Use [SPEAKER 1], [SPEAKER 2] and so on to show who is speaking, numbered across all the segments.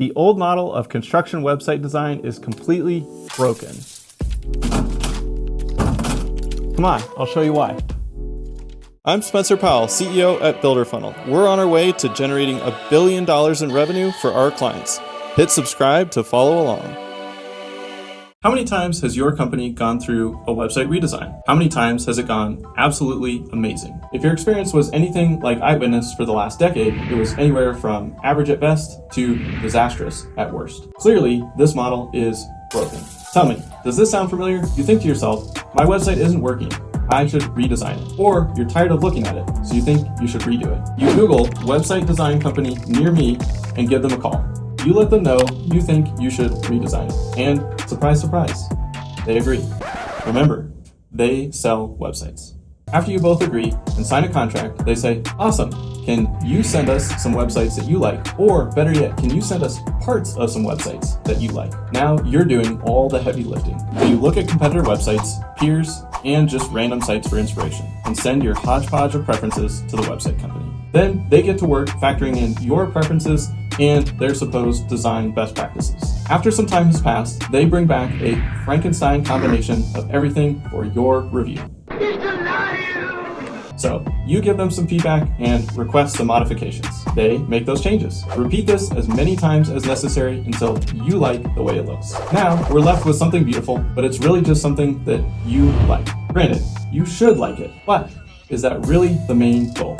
[SPEAKER 1] The old model of construction website design is completely broken. Come on, I'll show you why. I'm Spencer Powell, CEO at BuilderFunnel. We're on our way to generating $1 billion in revenue for our clients. Hit subscribe to follow along. How many times has your company gone through a website redesign? How many times has it gone absolutely amazing? If your experience was anything like I witnessed for the last decade, it was anywhere from average at best to disastrous at worst. Clearly, this model is broken. Tell me, does this sound familiar? You think to yourself, my website isn't working. I should redesign it. Or you're tired of looking at it, so you think you should redo it. You Google website design company near me and give them a call. You let them know you think you should redesign it. And surprise, surprise, they agree. Remember, they sell websites. After you both agree and sign a contract, they say, awesome, can you send us some websites that you like? Or better yet, can you send us parts of some websites that you like? Now you're doing all the heavy lifting. So you look at competitor websites, peers, and just random sites for inspiration, and send your hodgepodge of preferences to the website company. Then they get to work factoring in your preferences and their supposed design best practices. After some time has passed, they bring back a Frankenstein combination of everything for your review. So you give them some feedback and request some modifications. They make those changes. Repeat this as many times as necessary until you like the way it looks. Now we're left with something beautiful, but it's really just something that you like. Granted, you should like it, but is that really the main goal?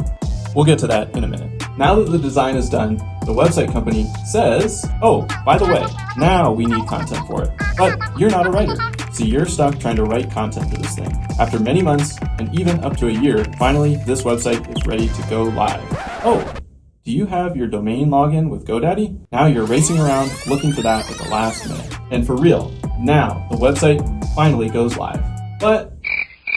[SPEAKER 1] We'll get to that in a minute. Now that the design is done, the website company says, oh, by the way, now we need content for it. But you're not a writer, so you're stuck trying to write content for this thing. After many months, and even up to a year, finally, this website is ready to go live. Oh, do you have your domain login with GoDaddy? Now you're racing around looking for that at the last minute. And for real, now the website finally goes live. But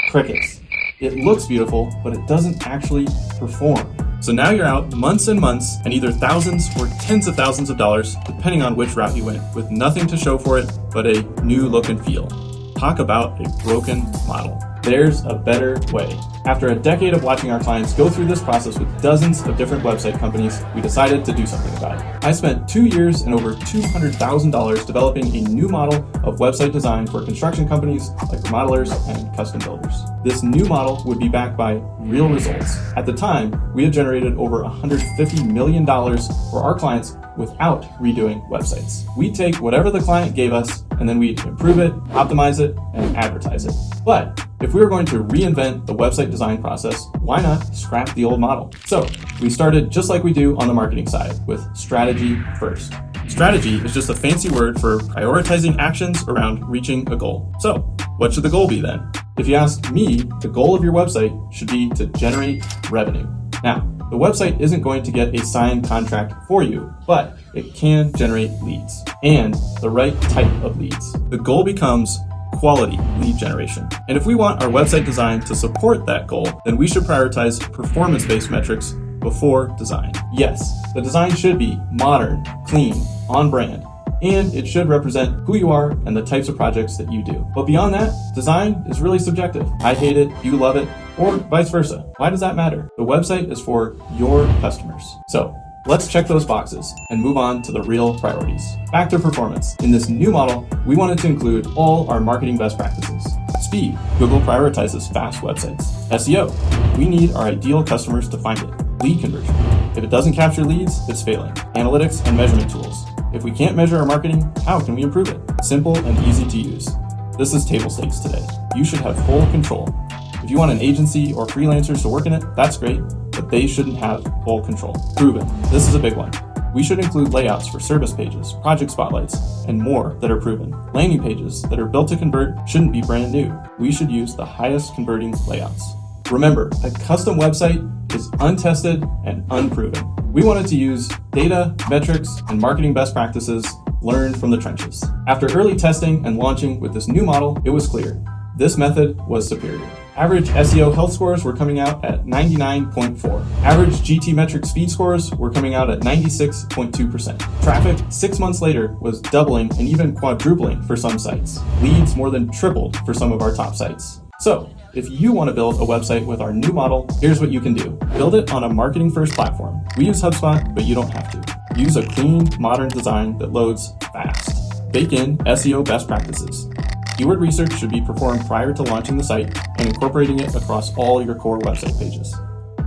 [SPEAKER 1] crickets. It looks beautiful, but it doesn't actually perform. So now you're out months and months and either thousands or tens of thousands of dollars, depending on which route you went, with nothing to show for it but a new look and feel. Talk about a broken model. There's a better way. After a decade of watching our clients go through this process with dozens of different website companies, we decided to do something about it. I spent 2 years and over $200,000 developing a new model of website design for construction companies like remodelers and custom builders. This new model would be backed by real results. At the time, we had generated over $150 million for our clients without redoing websites. We take whatever the client gave us and then we improve it, optimize it, and advertise it. But if we were going to reinvent the website design process, why not scrap the old model? So we started just like we do on the marketing side, with strategy first. Strategy is just a fancy word for prioritizing actions around reaching a goal. So what should the goal be then? If you ask me, the goal of your website should be to generate revenue. Now, the website isn't going to get a signed contract for you, but it can generate leads, and the right type of leads. The goal becomes quality lead generation. And if we want our website design to support that goal, then we should prioritize performance-based metrics before design. Yes, the design should be modern, clean, on brand, and it should represent who you are and the types of projects that you do. But beyond that, design is really subjective. I hate it, you love it, or vice versa. Why does that matter? The website is for your customers. So let's check those boxes and move on to the real priorities. Back to performance. In this new model, we wanted to include all our marketing best practices. Speed. Google prioritizes fast websites. SEO. We need our ideal customers to find it. Lead conversion. If it doesn't capture leads, it's failing. Analytics and measurement tools. If we can't measure our marketing, how can we improve it? Simple and easy to use. This is table stakes today. You should have full control. If you want an agency or freelancers to work in it, that's great, but they shouldn't have full control. Proven. This is a big one. We should include layouts for service pages, project spotlights, and more that are proven. Landing pages that are built to convert shouldn't be brand new. We should use the highest converting layouts. Remember, a custom website is untested and unproven. We wanted to use data, metrics, and marketing best practices learned from the trenches. After early testing and launching with this new model, it was clear this method was superior. Average SEO health scores were coming out at 99.4. Average GT metric speed scores were coming out at 96.2%. Traffic 6 months later was doubling and even quadrupling for some sites. Leads more than tripled for some of our top sites. So, If you want to build a website with our new model, here's what you can do. Build it on a marketing-first platform. We use HubSpot, but you don't have to. Use a clean, modern design that loads fast. Bake in SEO best practices. Keyword research should be performed prior to launching the site and incorporating it across all your core website pages.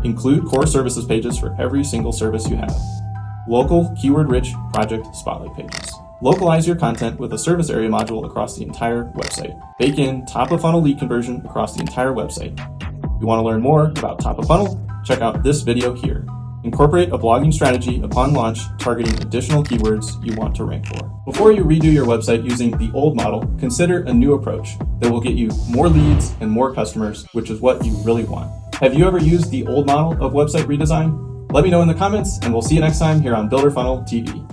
[SPEAKER 1] Include core services pages for every single service you have. Local, keyword-rich project spotlight pages. Localize your content with a service area module across the entire website. Bake in top-of-funnel lead conversion across the entire website. If you want to learn more about top-of-funnel, check out this video here. Incorporate a blogging strategy upon launch, targeting additional keywords you want to rank for. Before you redo your website using the old model, consider a new approach that will get you more leads and more customers, which is what you really want. Have you ever used the old model of website redesign? Let me know in the comments, and we'll see you next time here on Builder Funnel TV.